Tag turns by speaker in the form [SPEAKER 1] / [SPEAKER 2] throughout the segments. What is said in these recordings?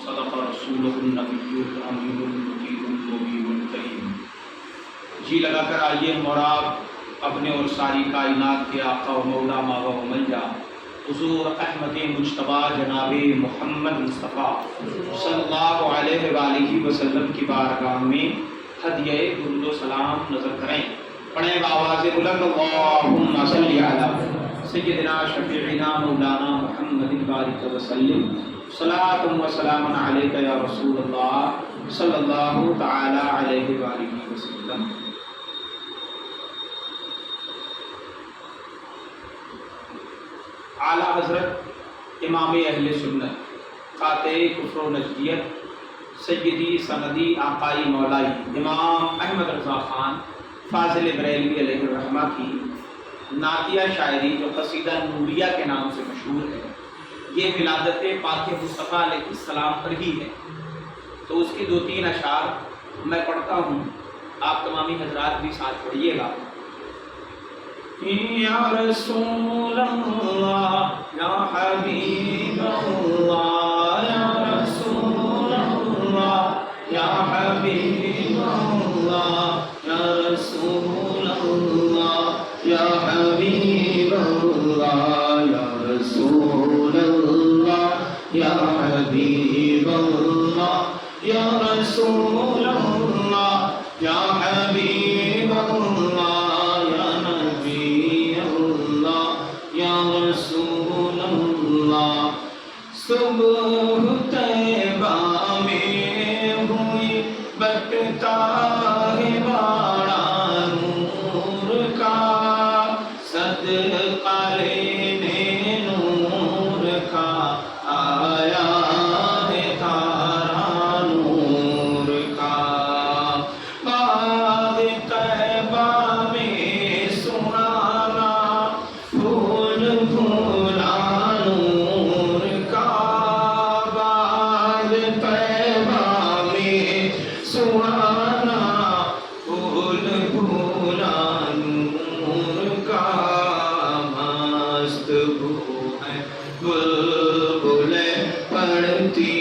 [SPEAKER 1] صدق رسولہ النبی الامین المطیع المبین الکریم۔ جی لگا کر آئیے ہم اور آپ اپنے اور ساری کائنات کے آقا و مولا ماوا و ملجا حضور احمد مجتبی جناب محمد مصطفیٰ صلی اللہ علیہ وآلہ وسلم کی بارگاہ میں ہدیہ درود و سلام نظر کریں۔ پڑھیں بآواز بلند اللہم صلی علی سیدنا شفیعنا مولانا محمد بارک وسلم صلاۃ و سلام علیک یا رسول اللہ صلی اللہ تعالی علیہ وآلہ وسلم۔ اعلیٰ حضرت امام اہل سنت قاطع کفر و نجدیت سیدی سندی آقائی مولائی امام احمد رضا خان فاضل بریلوی علیہ الرحمہ کی نعتیہ شاعری جو قصیدہ نوریہ کے نام سے مشہور ہے، یہ ولادت پاک مصطفیٰ علیہ السلام پر ہی ہے، تو اس کی 2-3 اشعار میں پڑھتا ہوں، آپ تمامی حضرات بھی ساتھ پڑھیے گا۔ یا رسول اللہ یا حبیب اللہ یا رسول اللہ یا حبیب اللہ یا رسول اللہ یا حبیب اللہ یا رسول اللہ یا حبیب اللہ یا رسول اللہ یا حبیب اللہ یا نبی اللہ یا رسول اللہ۔ صبح طیبہ میں ہوئی بٹتا ہے باڑا نور کا، صدقہ لینے نور کا آیا ہے تارا نور کا۔ باغ طیبہ میں سنانا پھول پھولا نور کا، باغ طیبہ میں سنانا پھول پھولا نور کا۔ مست بو ہے بلبلیں پڑھتی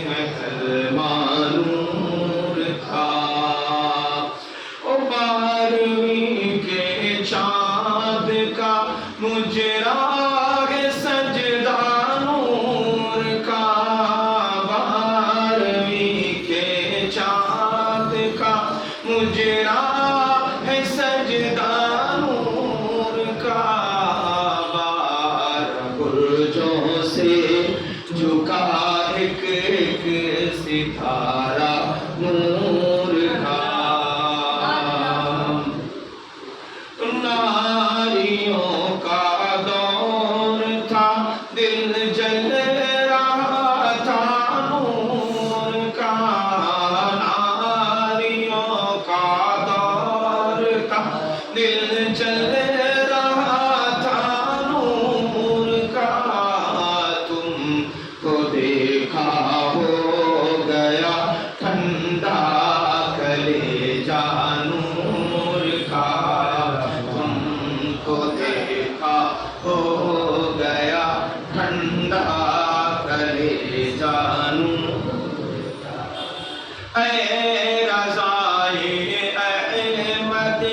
[SPEAKER 1] ہے کلمہ نور کا، او 12ویں کے چاند کا مجرا ہے سجدہ نور کا، 12ویں کے چاند کا مجرا ہے سجدہ نور کا۔ 12 برجوں سے جھکا ایک ایک ستارہ نور کا، ناریوں کا دور تھا دل جل رہا تھا نور کا، ناریوں کا دور تھا دل جل رہا تھا نور کا۔ تم کو دیکھا ہو گیا ٹھنڈا کلیجہ نور کا، تم کو دیکھا ہو گیا ٹھنڈا کلیجہ نور کا۔ اے رضائے احمد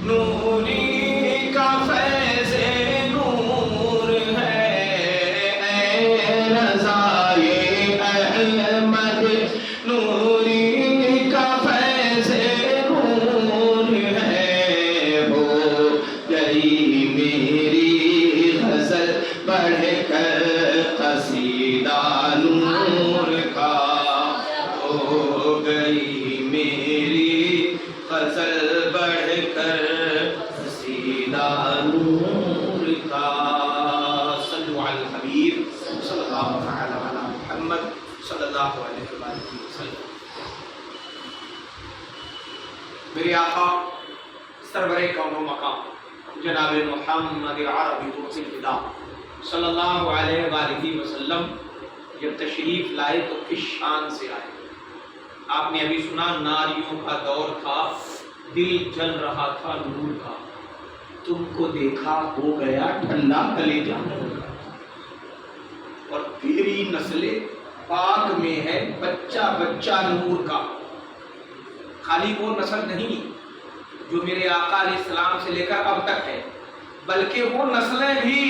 [SPEAKER 1] نوری کا فیض نور ہے، اے رضائے احمد نوری کا فیض نور ہے۔ ہو گئی میری غزل بڑھ کر قصیدہ نور کا، ہو گئی میری غزل بڑھ کر قصیدہ نور کا۔ صلو علی الحبیب صلی اللہ تعالی علی محمد صلی اللہ علیہ وآلہ وسلم۔ میرے آقا سرور کون و مقام جناب محمد عربی قدس الفدا صلی اللہ علیہ وآلہ وسلم جب تشریف لائے تو کس شان سے آئے؟ آپ نے ابھی سنا ناریوں کا دور تھا دل جل رہا تھا نور کا، تم کو دیکھا ہو گیا ٹھنڈا کلیجہ نور کا، اور تیری نسلیں پاک میں ہے بچہ بچہ نور کا. خالی وہ نسل نہیں جو میرے آقا علیہ السلام سے لے کر اب تک ہے، بلکہ وہ نسلیں بھی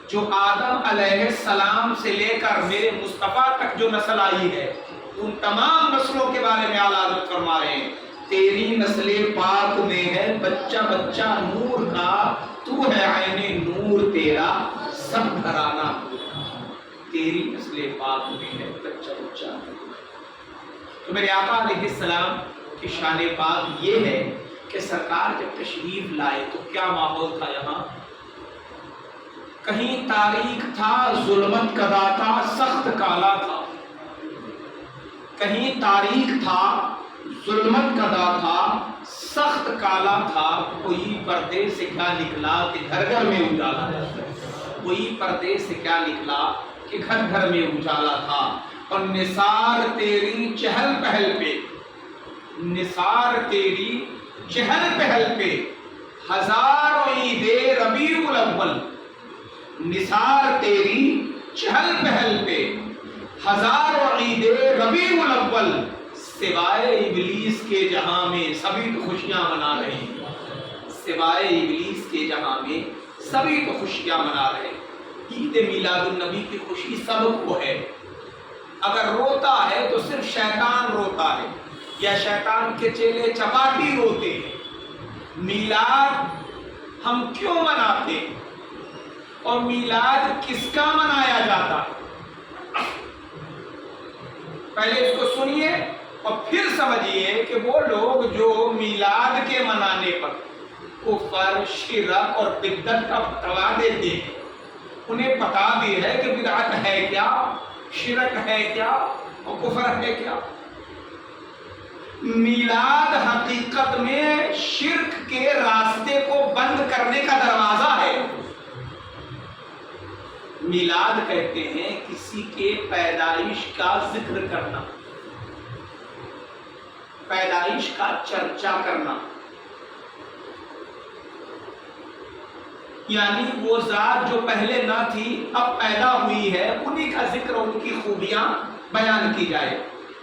[SPEAKER 1] جو آدم علیہ السلام سے لے کر میرے مصطفیٰ تک جو نسل آئی ہے، ان تمام نسلوں کے بارے میں اعلیٰ حضرت فرما رہے ہیں تیری نسل پاک میں ہے بچہ بچہ نور کا، تو ہے عین نور تیرا سب گھرانہ. تیری نسل پاک میں ہے بچہ بچہ نور. تو میرے آقا علیہ السلام کی شان پاک یہ ہے کہ سرکار جب تشریف لائے تو کیا ماحول تھا یہاں. کہیں تاریک تھا، ظلمت کا داتا سخت کالا تھا. کہیں تاریک تھا، ظلمت کا داتا سخت کالا تھا. کوئی پردے سے کیا نکلا کہ گھر گھر میں اجالا تھا. کوئی پردے سے کیا نکلا کہ گھر گھر میں اجالا تھا. اور نثار تیری چہل پہل پہ، نثار تیری چہل پہل پہ ہزاروں عید ربیع الاول. نثار تیری چہل پہل پہ ہزاروں عید ربیع الاول. سوائے ابلیس کے جہاں میں سبھی تو خوشیاں منا رہے ہیں. سوائے ابلیس کے جہاں میں سبھی تو خوشیاں منا رہے ہیں. عید میلاد النبی کی خوشی سب کو ہے. اگر روتا ہے تو صرف شیطان روتا ہے یا شیطان کے چیلے چپاٹی روتے ہیں. میلاد ہم کیوں مناتے ہیں اور میلاد کس کا منایا جاتا ہے؟ پہلے اس کو سنیے اور پھر سمجھیے کہ وہ لوگ جو میلاد کے منانے پر کفر، شرک اور بدعت کا فتویٰ دیتے ہیں، انہیں پتا بھی ہے کہ بدعت ہے کیا، شرک ہے کیا اور کفر ہے کیا. میلاد حقیقت میں شرک کے راستے کو بند کرنے کا دروازہ ہے. میلاد کہتے ہیں کسی کے پیدائش کا ذکر کرنا، پیدائش کا چرچا کرنا. یعنی وہ ذات جو پہلے نہ تھی اب پیدا ہوئی ہے، انہی کا ذکر، ان کی خوبیاں بیان کی جائے.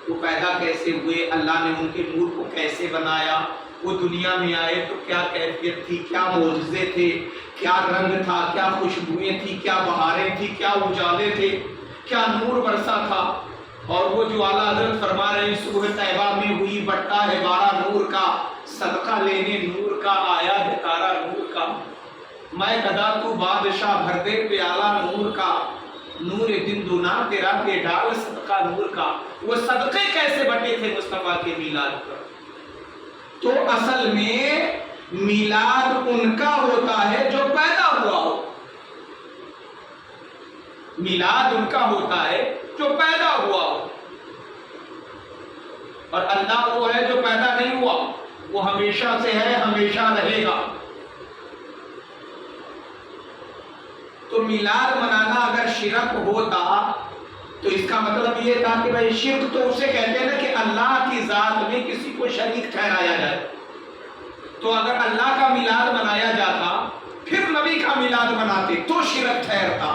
[SPEAKER 1] وہ پیدا کیسے ہوئے، اللہ نے ان کے نور کو کیسے بنایا، وہ دنیا میں آئے تو کیا کیفیت تھی، کیا معجزے تھے، کیا رنگ تھا، کیا خوشبوئیں تھی، کیا بہاریں تھی، کیا اجالے تھے، کیا نور برسا تھا. اور وہ جو اعلیٰ حضرت فرما رہے ہیں صبح طیبہ میں ہوئی بٹا ہے بارہ نور کا، صدقہ لینے نور کا آیا ہے تارا نور کا. میں گدا تو بادشاہ بھر دے پیالہ نور کا، نور دن دنا تیرا بے ڈال صدقہ نور کا. وہ صدقے کیسے بٹے تھے مصطفیٰ کے میلاد پر. تو اصل میں میلاد ان کا ہوتا ہے جو پیدا ہوا ہو. میلاد ان کا ہوتا ہے جو پیدا ہوا ہو. اور اللہ وہ ہے جو پیدا نہیں ہوا، وہ ہمیشہ سے ہے، ہمیشہ رہے گا. تو میلاد منانا اگر شرک ہوتا تو اس کا مطلب یہ تھا کہ بھائی شرک تو اسے کہتے ہیں نا کہ اللہ کی ذات میں کسی کو شریک ٹھہرایا جائے. تو اگر اللہ کا میلاد منایا جاتا پھر نبی کا میلاد مناتے تو شرک ٹھہرتا.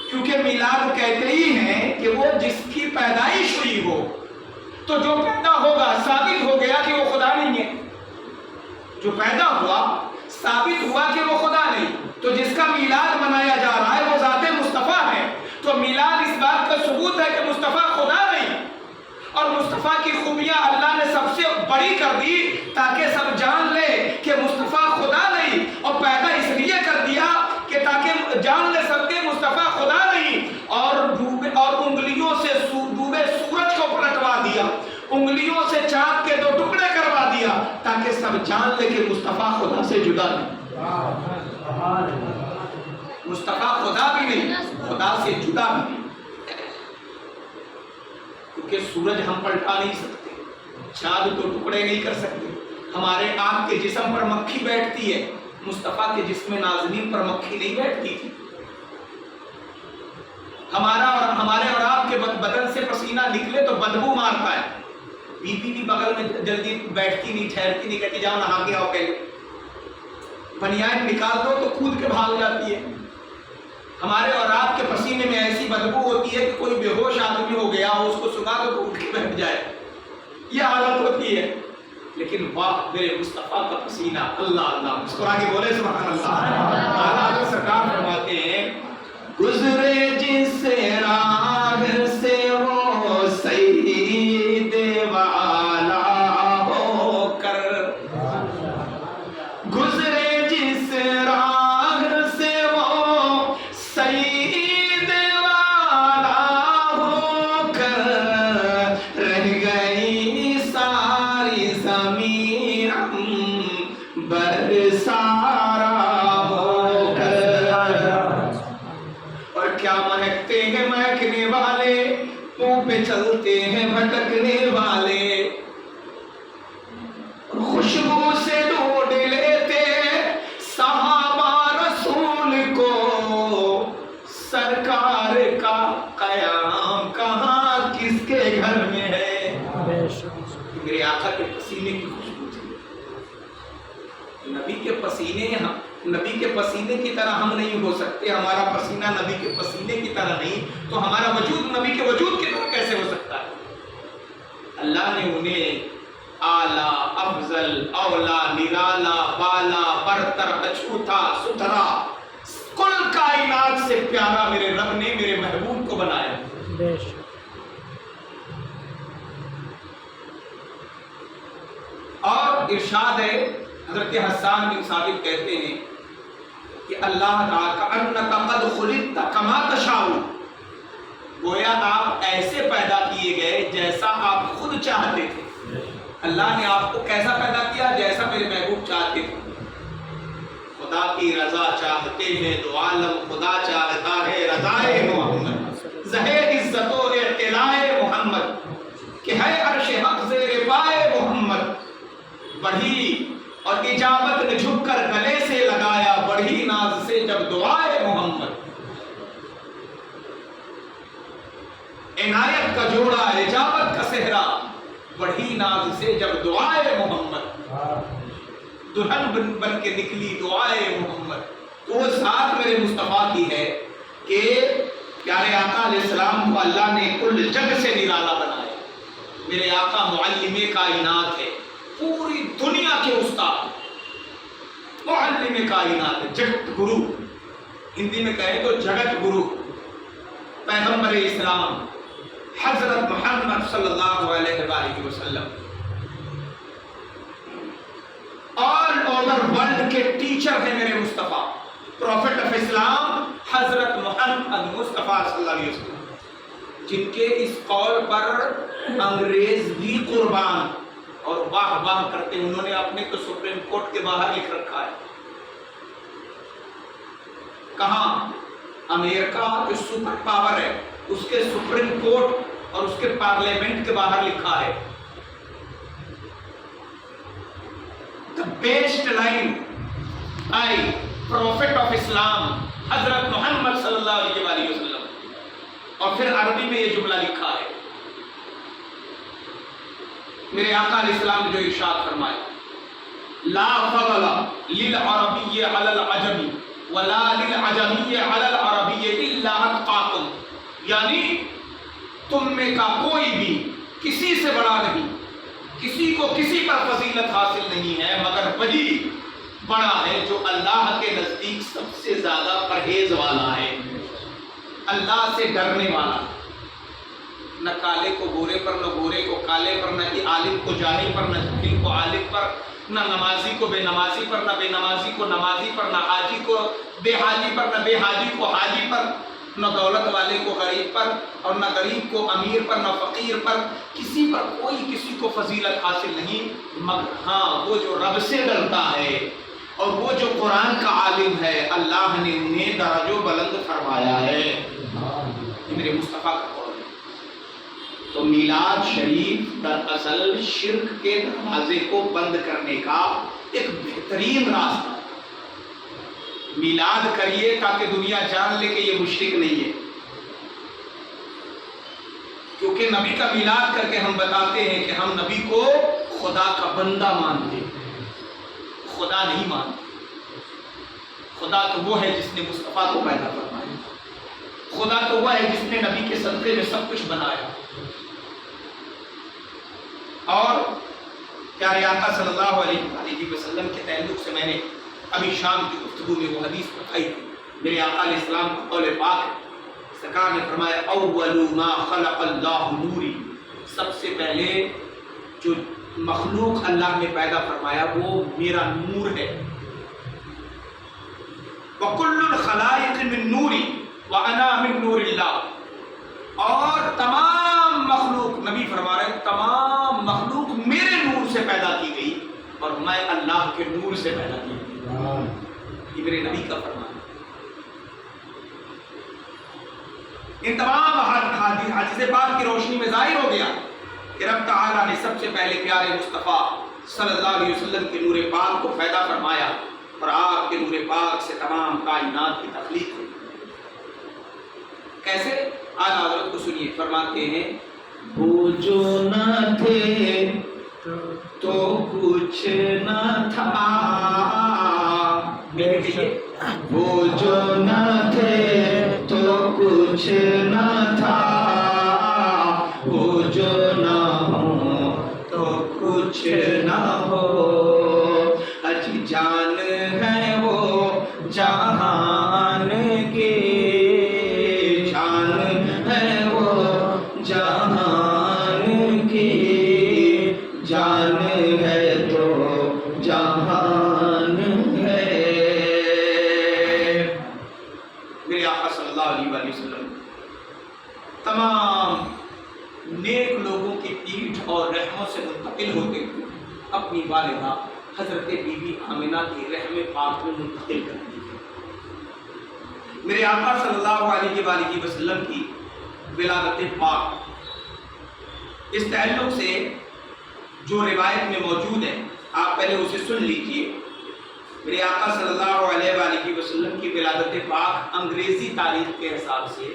[SPEAKER 1] کیونکہ میلاد کہتے ہی ہیں کہ وہ جس کی پیدائش ہوئی ہو، تو جو پیدا ہوگا ثابت ہو گیا کہ وہ خدا نہیں ہے. جو پیدا ہوا ثابت ہوا کہ وہ خدا نہیں، تو جس کا میلاد منایا جا رہا ہے وہ ذات مصطفیٰ ہے. تو میلاد اس بات کا ثبوت ہے کہ مصطفیٰ خدا نہیں. اور مصطفیٰ کی خوبیاں اللہ نے سب سے بڑی کر دی تاکہ سب جان لے کہ مصطفیٰ خدا نہیں، اور پیدا اس لیے کر دیا کہ تاکہ جان لے سب کے مصطفیٰ خدا نہیں. اور انگلیوں سے ڈوبے سورج کو پلٹوا دیا، انگلیوں سے چاند کے 2 ٹکڑے کروا دیا تاکہ سب جان لے کہ مصطفیٰ خدا سے جدا نہیں. مصطفیٰ خدا بھی نہیں، خدا سے جدا بھی نہیں. کیونکہ سورج ہم پلٹا نہیں سکتے، چاند تو ٹکڑے نہیں کر سکتے. ہمارے آپ کے جسم پر مکھی بیٹھتی ہے، مصطفیٰ کے جسم نازنین پر مکھی نہیں بیٹھتی تھی. ہمارے اور آپ کے بدن سے پسینہ نکلے تو بدبو مارتا ہے. بی بی بھی بغل میں جلدی بیٹھتی نہیں، ٹھہرتی نہیں، کہتی جاؤ نہا کے آؤ پہلے. بنیان نکال دو تو کود کے بھاگ جاتی ہے. ہمارے اور آپ کے پسینے میں ایسی بدبو ہوتی ہے کہ کوئی بے ہوش آدمی ہو گیا ہو، اس کو سنا تو اٹھ کے بیٹھ جائے، یہ حالت ہوتی ہے۔ لیکن واہ میرے مصطفیٰ کا پسینہ، اللہ اللہ، مسکرا کے بولے سبحان اللہ۔ اعلیٰ سرکار فرماتے ہیں گزرے جس راہ سے وہ سید والا ہو کر، گزرے جس راہ سے وہ سید والا ہو کر، رہ گئی ساری زمین برسارا ہو کر، اور کیا مہکتے ہیں مہکنے والے، منہ پہ چلتے ہیں بھٹکنے والے، خوشبو سے ڈھونڈ لیتے صحابہ رسول کو، سرکار کا قیام کہاں کس کے گھر میں ہے؟ میرے آقا کے پسینے کی خوشبو تھی۔ نبی کے پسینے، نبی کے پسینے کی طرح ہم نہیں ہو سکتے، ہمارا پسینہ نبی کے پسینے کی طرح نہیں، تو ہمارا وجود نبی کے وجود کی طرح کیسے ہو سکتا ہے؟ اللہ نے انہیں اعلیٰ، افضل، اولا، نرالا، بالا، برتر، اچھوتا، ستھرا، کل کائنات سے پیارا میرے رب نے میرے محبوب کو بنایا۔ اور ارشاد ہے، حضرت حسان بن ثابت کہتے ہیں کہ اللہ تعالیٰ انک قد خلقت کما تشاء، گویا آپ ایسے پیدا کیے گئے جیسا آپ خود چاہتے تھے۔ اللہ نے آپ کو کیسا پیدا کیا؟ جیسا میرے محبوب چاہتے تھے۔ خدا کی رضا چاہتے ہیں تو عالم خدا چاہتا ہے رضائے محمد، زہر عزت و اطلاع محمد کہ ہے عرش حق زیر پائے محمد، بڑھی اور اجابت نے جھک کر گلے سے لگایا بڑھی ناز سے جب دعائے محمد، عنایت کا جوڑا اجابت کا صحرا بڑھی ناز سے جب دعائے محمد، دلہن بن کے نکلی دعائے محمد۔ تو وہ ذات میرے مصطفیٰ کی ہے کہ پیارے آقا علیہ السلام کو اللہ نے کل جگ سے نرالا بنایا۔ میرے آقا معلم کائنات ہے، پوری دنیا کے استاد، معلم کائنات ہے، جگت گرو، ہندی میں کہیں تو جگت گرو، پیغمبر اسلام حضرت محمد صلی اللہ علیہ وآلہ وسلم، آل اوور ورلڈ کے ٹیچر ہیں میرے مصطفیٰ، پروفیٹ آف اسلام حضرت محمد مصطفیٰ صلی اللہ علیہ وسلم، جن کے اس قول پر انگریز بھی قربان اور واہ واہ کرتے ہیں۔ انہوں نے اپنے تو سپریم کورٹ کے باہر لکھ رکھا ہے، کہاں؟ امریکہ جو سپر پاور ہے اس کے سپریم کورٹ اور اس کے پارلیمنٹ کے باہر لکھا ہے the best line by prophet of Islam حضرت محمد صلی اللہ علیہ وآلہ وسلم، اور پھر عربی میں یہ جملہ لکھا ہے میرے آقا علیہ السلام نے جو ارشاد فرمائے، لا فضل للعربی علی العجمی ولا للعجمی علی العربی الا اتقاکم، یعنی تم میں کا کوئی بھی کسی سے بڑا نہیں، کسی کو کسی پر فضیلت حاصل نہیں ہے مگر وہی بڑا ہے جو اللہ کے نزدیک سب سے زیادہ پرہیز والا ہے، اللہ سے ڈرنے والا، نہ کالے کو گورے پر، نہ گورے کو کالے پر، نہ عالم کو جاہل پر، نہ جاہل کو عالم پر، نہ نمازی کو بے نمازی پر، نہ بے نمازی کو نمازی پر، نہ حاجی کو بے حاجی پر، نہ بے حاجی کو حاجی پر، نہ دولت والے کو غریب پر اور نہ غریب کو امیر پر، نہ فقیر پر، کسی پر کوئی کسی کو فضیلت حاصل نہیں مگر ہاں وہ جو رب سے ڈرتا ہے اور وہ جو قرآن کا عالم ہے، اللہ نے انہیں درجوں بلند فرمایا ہے۔ یہ میرے مصطفیٰ کا قول ہے۔ تو میلاد شریف دراصل شرک کے دروازے کو بند کرنے کا ایک بہترین راستہ ہے۔ میلاد کریے تاکہ دنیا جان لے کہ یہ مشرک نہیں ہے، کیونکہ نبی کا میلاد کر کے ہم بتاتے ہیں کہ ہم نبی کو خدا کا بندہ مانتے ہیں، خدا نہیں مانتے۔ خدا تو وہ ہے جس نے مصطفیٰ کو پیدا فرمایا۔ خدا تو وہ ہے جس نے نبی کے صدقے میں سب کچھ بنایا. اور پیارے آقا صلی اللہ علیہ وسلم کے تعلق سے میں نے ابھی شام کی گفتگو میں وہ حدیث بتائی تھی. میرے آقا علیہ السلام کا قول پاک ہے. سرکار نے فرمایا اول ما خلق اللہ نوری، سب سے پہلے جو مخلوق اللہ نے پیدا فرمایا وہ میرا نور ہے. وَكُلُّ الْخَلَائِقِ مِن نُورِ وَأَنَا مِن نُورِ اللَّهِ، اور تمام مخلوق، نبی فرما رہے ہیں تمام مخلوق میرے نور سے پیدا کی گئی اور میں اللہ کے نور سے پیدا کی گئی. یہ میرے نبی کا فرمان ہے. ان تمام حدیث پاک کی روشنی میں ظاہر ہو گیا کہ رب تعالیٰ نے سب سے پہلے پیارے مصطفیٰ صلی اللہ علیہ وسلم کے نور پاک کو پیدا فرمایا اور آپ کے نور پاک سے تمام کائنات کی تخلیق ہوئی. کیسے؟ اعلیٰ حضرت کو سنیے، فرماتے ہیں وہ جو نہ تھے تو کچھ نہ تھا، وہ جو نہ تھے تو کچھ نہ تھا، وہ جو نہ ہو تو کچھ نہ ہو، اج جان ہے وہ جہان کی، جان ہے وہ جہان کی، جان ہے تو جہان ہے. میرے آقا صلی اللہ علیہ وسلم تمام نیک لوگوں کی پیٹھ اور رحموں سے منتقل ہوتے ہوئے اپنی والدہ حضرت بی بی آمنہ کی رحم پاک میں منتقل کر دی. میرے آقا صلی اللہ علیہ وسلم کی ولادت پاک، اس تعلق سے جو روایت میں موجود ہے آپ پہلے اسے سن لیجئے. میرے آقا صلی اللہ علیہ وسلم کی ولادت پاک انگریزی تاریخ کے حساب سے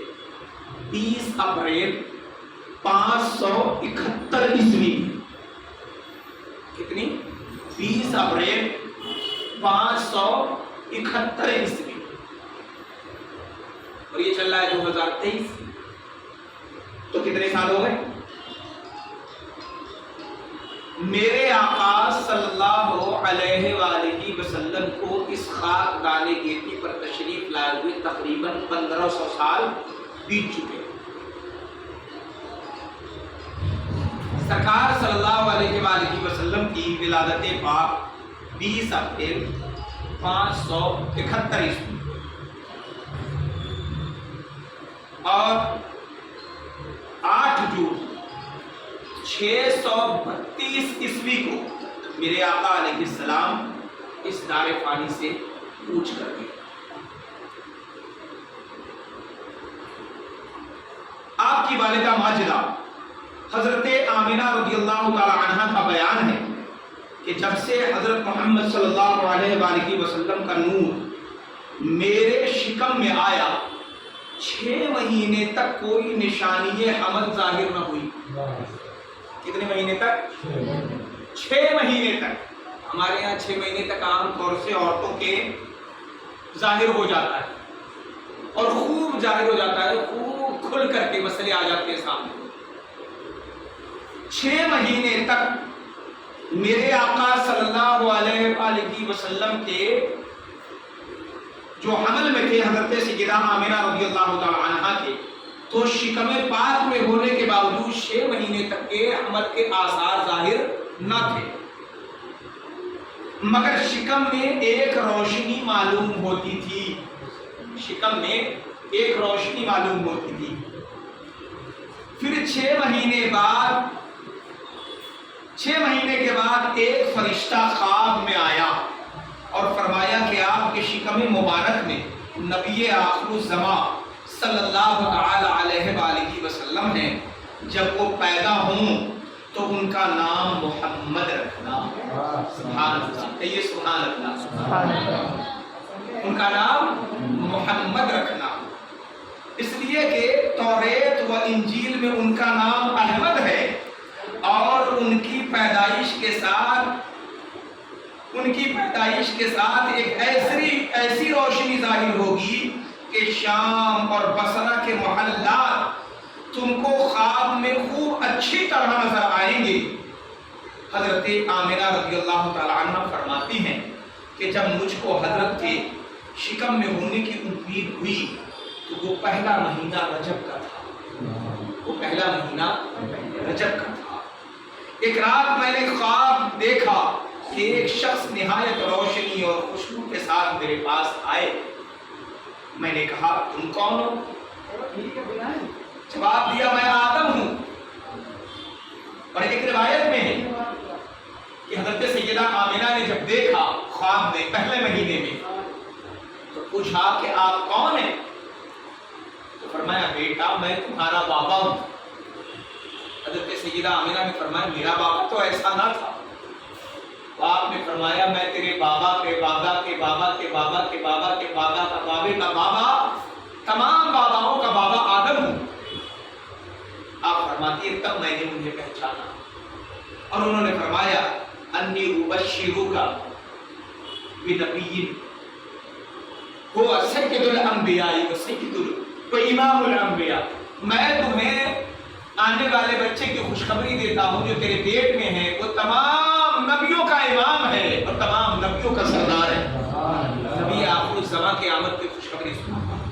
[SPEAKER 1] 20 اپریل 571 عیسوی. کتنی؟ 20 اپریل 571 عیسوی، اور یہ چل رہا ہے 2023. تو کتنے سال ہو گئے؟ میرے آقا صلی اللہ علیہ وآلہ وسلم کو اس خاکدان گیتی پر تشریف لائے ہوئے تقریباً 1500 سال بیت چکے. سرکار صلی اللہ علیہ وآلہ وسلم کی ولادت پاک 20 اپریل 571 عیسوی اور 8 جون 632 عیسوی کو میرے آقا علیہ السلام اس دار فانی سے کوچ کر گئے. آپ کی والدہ ماجدہ حضرت آمنہ رضی اللہ تعالی عنہ کا بیان ہے کہ جب سے حضرت محمد صلی اللہ علیہ وآلہ وسلم کا نور میرے شکم میں آیا 6 مہینے تک کوئی نشانی حمل ظاہر نہ ہوئی. کتنے مہینے تک؟ 6 مہینے تک. ہمارے یہاں 6 مہینے تک عام طور سے عورتوں کے ظاہر ہو جاتا ہے اور خوب ظاہر ہو جاتا ہے، خوب کھل کر کے مسئلے آ جاتے ہیں سامنے. 6 مہینے تک میرے آقا صلی اللہ علیہ وآلہ وسلم کے جو حمل میں تھے حضرت سیدہ آمنہ رضی اللہ تعالی عنہا کے، تو شکم پاک میں ہونے کے باوجود 6 مہینے تک کے حمل کے آثار ظاہر نہ تھے، مگر شکم میں ایک روشنی معلوم ہوتی تھی. شکم میں ایک روشنی معلوم ہوتی تھی. پھر 6 مہینے کے بعد ایک فرشتہ خواب میں آیا اور فرمایا کہ آپ کے شکم مبارک میں نبی آخر الزمان صلی اللہ تعالی علیہ وآلہ وسلم ہیں، جب وہ پیدا ہوں تو ان کا نام محمد رکھنا. سبحان اللہ، کہیے سبحان اللہ. ان کا نام محمد رکھنا، اس لیے کہ توریت و انجیل میں ان کا نام احمد ہے اور ان کی پیدائش کے ساتھ ایک ایسی روشنی ظاہر ہوگی کہ شام اور بصرہ کے محلات تم کو خواب میں خوب اچھی طرح نظر آئیں گے۔ حضرت آمنہ رضی اللہ تعالی عنہ فرماتی ہیں کہ جب مجھ کو حضرت کے شکم میں ہونے کی امید ہوئی تو وہ پہلا مہینہ رجب کا تھا، وہ پہلا مہینہ رجب کا تھا۔ ایک رات میں نے خواب دیکھا کہ ایک شخص نہایت روشنی اور خوشبو کے ساتھ میرے پاس آئے۔ میں نے کہا تم کون ہو؟ جواب دیا میں آدم ہوں۔ اور ایک روایت میں ہے کہ حضرت سیدہ آمنہ نے جب دیکھا خواب میں پہلے مہینے میں تو پوچھا کہ آپ کون ہیں؟ تو فرمایا بیٹا میں تمہارا بابا ہوں۔ حضرت سیدہ آمنہ نے فرمایا میرا بابا تو ایسا نہ تھا۔ آپ نے فرمایا میں تیرے بابا کے بابا کے بابا کے بابا کے بابا کے بابا کا بابے کا بابا، تمام باباؤں کا بابا آدم ہوں۔ آپ فرماتی ہیں تب میں نے انہیں پہچانا اور انہوں نے فرمایا انی ابشرک بنبی هو سید الانبیاء و امام الانبیاء، میں تمہیں آنے والے بچے کی خوشخبری دیتا ہوں جو تیرے پیٹ میں ہے، وہ تمام نبیوں کا امام ہے اور تمام نبیوں کا سردار ہے۔ نبی آخر الزماں کی آمد کی خوشخبری سناتا ہے۔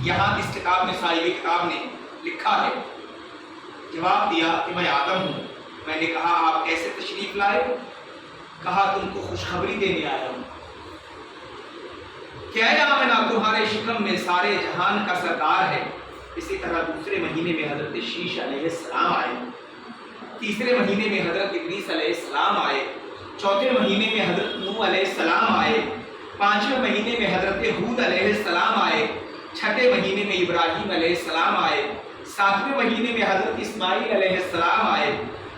[SPEAKER 1] یہاں اس کتاب میں صاحب کتاب نے لکھا ہے، جواب دیا کہ میں آدم ہوں۔ میں نے کہا آپ کیسے تشریف لائے؟ کہا تم کو خوشخبری دینے آیا ہوں۔ کیا آمنہ تمہارے شکم میں سارے جہان کا سردار ہے۔ اسی طرح دوسرے مہینے میں حضرت شیش علیہ السلام آئے، تیسرے مہینے میں حضرت ادریس علیہ السلام آئے، چوتھے مہینے میں حضرت نوح علیہ السلام آئے، پانچویں مہینے میں حضرت ہود علیہ السلام آئے، چھٹے مہینے میں ابراہیم علیہ السلام آئے، ساتویں مہینے میں حضرت اسماعیل علیہ السلام آئے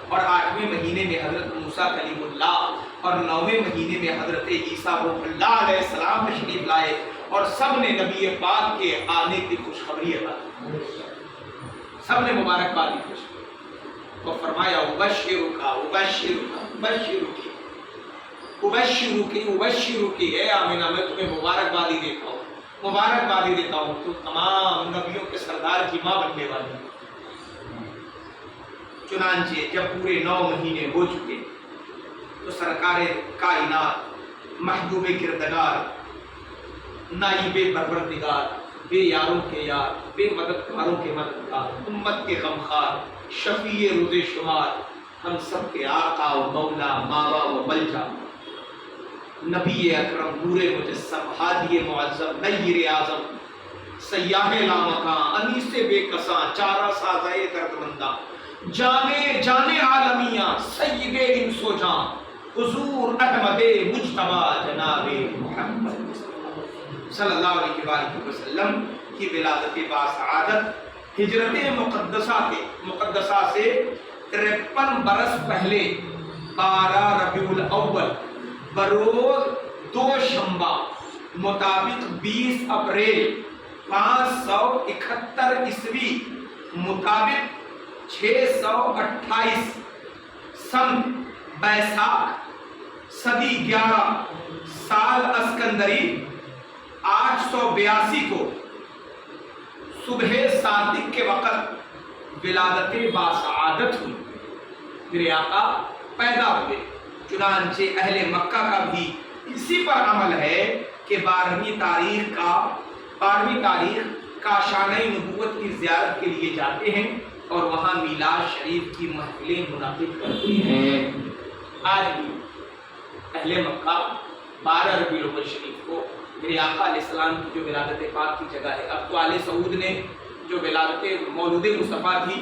[SPEAKER 1] اور آٹھویں مہینے میں حضرت موسیٰ کلیم اللہ اور نویں مہینے میں حضرت عیسیٰ روح اللہ علیہ السلام تشریف لائے اور سب نے نبی پاک کے آنے کی خوشخبری عطا کی، سب نے مبارکباد دی خوشخبری۔ تو فرمایا ابشرک ابشرک ابشرک ابشرک ابشرک، اے آمنہ میں تمہیں مبارکبادی دیتا ہوں، مبارکبادی دیتا ہوں، تو تمام نبیوں کے سردار کی ماں بننے والی ہے۔ چنانچہ جب پورے 9 مہینے ہو چکے تو سرکار کائنات، محبوب کردگار، نائب پروردگار، بے یاروں کے یار، بے مددگاروں کے مددگار، امت کے غمخوار، شفیع روز شمار، ہم سب کے آقا و مولا، ماوا و ملجا، نبی اکرم، نور مجسم، ہادی معظم، نیر اعظم، سیاح لامکاں، انیس بے کساں، چارہ سازائے دردمنداں، جانے عالمیاں، سید انس و جاں، حضور احمد مجتبی جناب محمد صلی اللہ علیہ وآلہ وسلم کی ولادت باسعادت ہجرت مقدسہ سے 53 برس پہلے 12 ربیع الاول بروز دوشنبہ مطابق 20 اپریل 571 عیسوی مطابق 628 سن بیساکھ صدی 11 سال اسکندری 882 کو صبح صادق کے وقت ولادت باسعادت ہوئی، میرے آقا پیدا ہوئے۔ چنانچہ اہل مکہ کا بھی اسی پر عمل ہے کہ 12ویں تاریخ کاشانہ نبوت کی زیارت کے لیے جاتے ہیں اور وہاں میلاد شریف کی محفلیں منعقد کرتی ہیں۔ آج بھی اہل مکہ 12 ربیع الاول شریف کو میرے آقا علیہ السلام کی جو ولادت پاک کی جگہ ہے، اب تو آل سعود نے جو ولادت مولود مصطفیٰ تھی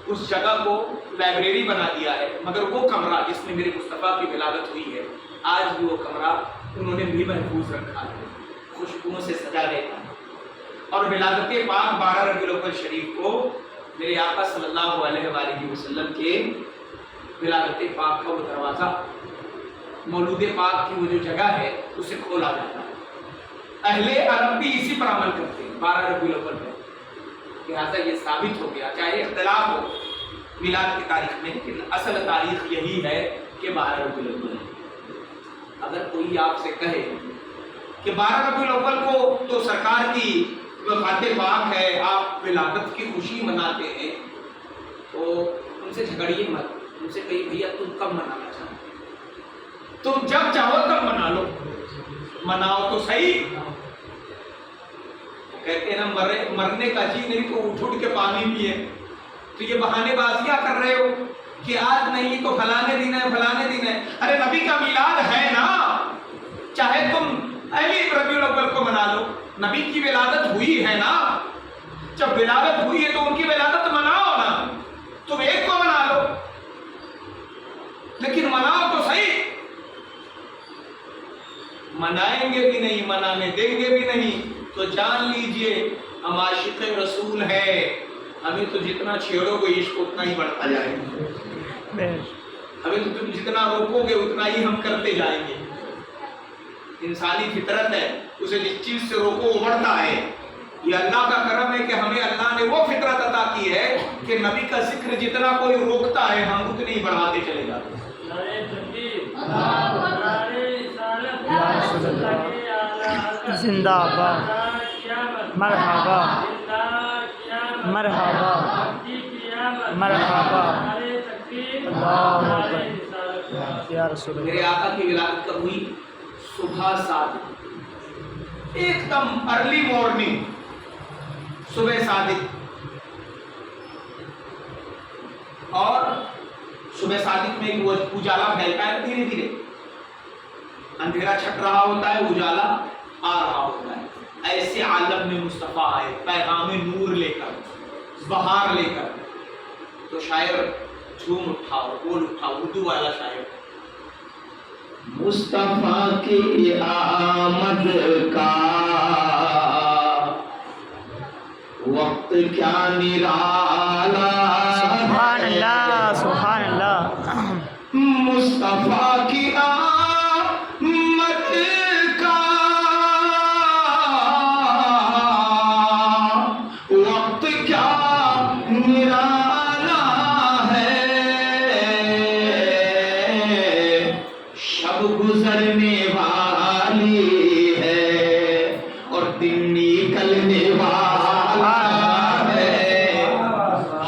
[SPEAKER 1] اس جگہ کو لائبریری بنا دیا ہے، مگر وہ کمرہ جس میں میرے مصطفیٰ کی ولادت ہوئی ہے آج بھی وہ کمرہ انہوں نے بھی محفوظ رکھا ہے، خوشبوؤں سے سجا رہتا ہے۔ اور ولادت پاک 12 ربیع الاول شریف کو میرے آقا صلی اللہ علیہ وآلہ وسلم کے ولادت پاک کا وہ دروازہ، مولود پاک کی وہ جو جگہ ہے اسے کھولا جاتا ہے۔ اہل عرب بھی اسی پر عمل کرتے ہیں 12 ربیع الاول میں، لہٰذا یہ ثابت ہو گیا، چاہے اختلاف ہو میلاد کی تاریخ میں، لیکن اصل تاریخ یہی ہے کہ 12 ربیع الاول ہے۔ اگر کوئی آپ سے کہے کہ 12 ربیع الاول کو تو سرکار کی وفات پاک ہے، آپ ولادت کی خوشی مناتے ہیں، تو ان سے جھگڑیے مت، ان سے کہیے بھیا تم کب منانا چاہتے، تم جب چاہو تب منا لو، مناؤ تو صحیح۔ کہتے ہیں نا مرنے کا جی نہیں تو اٹھ کے پانی پیے، تو یہ بہانے بازیاں کر رہے ہو کہ آج نہیں تو فلانے دن ہے، فلانے دن ہے۔ ارے نبی کا میلاد ہے نا، چاہے تم پہلی ربیع الاول کو منا لو، نبی کی ولادت ہوئی ہے نا، جب ولادت ہوئی ہے تو ان کی ولادت مناؤ نا، تم ایک کو منا لو لیکن مناؤ تو صحیح۔ منائیں گے بھی نہیں، منانے دیں گے بھی نہیں، تو جان لیجئے ہم عاشق رسول ہے، ہمیں تو جتنا چھیڑو گے عشق اتنا ہی بڑھتا جائے گا، ہمیں تو تم جتنا روکو گے اتنا ہی ہم کرتے جائیں گے۔ انسانی فطرت ہے، اسے جس چیز سے روکو وہ بڑھتا ہے۔ یہ اللہ کا کرم ہے کہ ہمیں اللہ نے وہ فطرت عطا کی ہے کہ نبی کا ذکر جتنا کوئی روکتا ہے ہم اتنے ہی بڑھاتے چلے جاتے ہیں۔
[SPEAKER 2] زندہ باد، مرحبا مرحبا مرحبا، اللہ اکبر یا رسول اللہ۔
[SPEAKER 1] میرے آقا کی ولادت کب ہوئی؟ صبح 7، ایک دم ارلی مارننگ، صبح صادق، اور صبح صادق میں ایک اجالا پھیلتا ہے، دھیرے دھیرے اندھیرا چھٹ رہا ہوتا ہے، اجالا آ رہا ہوتا ہے۔ ایسے عالم میں مصطفیٰ آئے پیغام نور لے کر، بہار لے کر، تو شاعر جھوم اٹھا، بول اٹھا، اردو والا شاعر، مصطفیٰ کی آمد کا وقت کیا نرالا،
[SPEAKER 2] سبحان اللہ سبحان اللہ،
[SPEAKER 1] مصطفیٰ کی گزرنے والی ہے اور دن نکلنے والا ہے،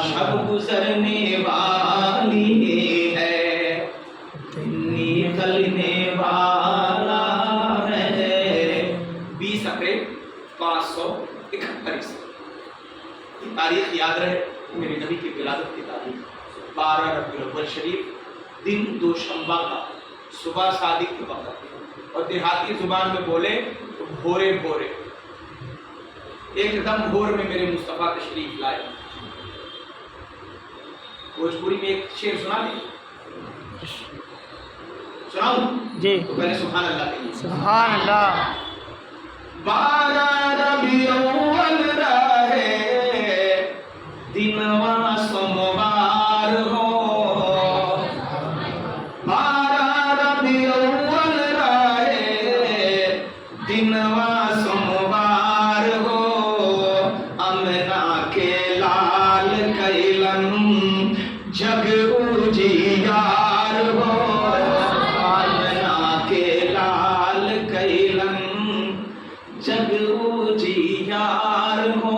[SPEAKER 1] شب گزرنے والی ہے، دن نکلنے والا ہے۔ 20 اپریل 571 یہ تاریخ یاد رہے، میرے نبی کی ولادت کی تاریخ 12 ربیع الاول شریف، دن دوشنبہ کا، صبح صادق کے وقت، اور دیہاتی زبان میں بولے تو بھورے بھورے، ایک دم بھور میں میرے مصطفیٰ تشریف لائے۔ بھوجپوری میں ایک شعر سنا دیں، سناؤں
[SPEAKER 2] جی
[SPEAKER 1] تو پہلے سبحان اللہ کہیے۔
[SPEAKER 2] سبحان اللہ۔
[SPEAKER 1] 12 ربیع الاول رہے دنواں سوموار ہو، 12 ربیع الاول رہے دنواں سوموار ہو، امنا کے لال کیلن جگ اجیار ہو، امنا کے لال کیلن جگ اجیار ہو،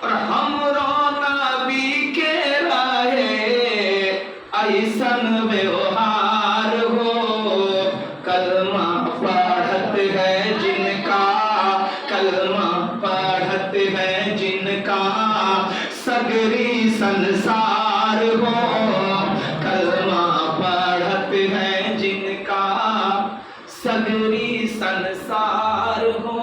[SPEAKER 1] اور ہمرو نبی کے رہے ایسن ویوہار ہو، کلمہ پڑھت ہے جن کا، کلمہ پڑھت ہے جن کا سگری سنسار ہو، کلمہ پڑھت ہے جن کا سگری سنسار ہو۔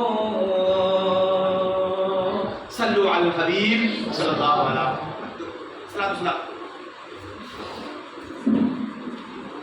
[SPEAKER 1] صلو علی الحبیب صلی اللہ علیہ وسلم۔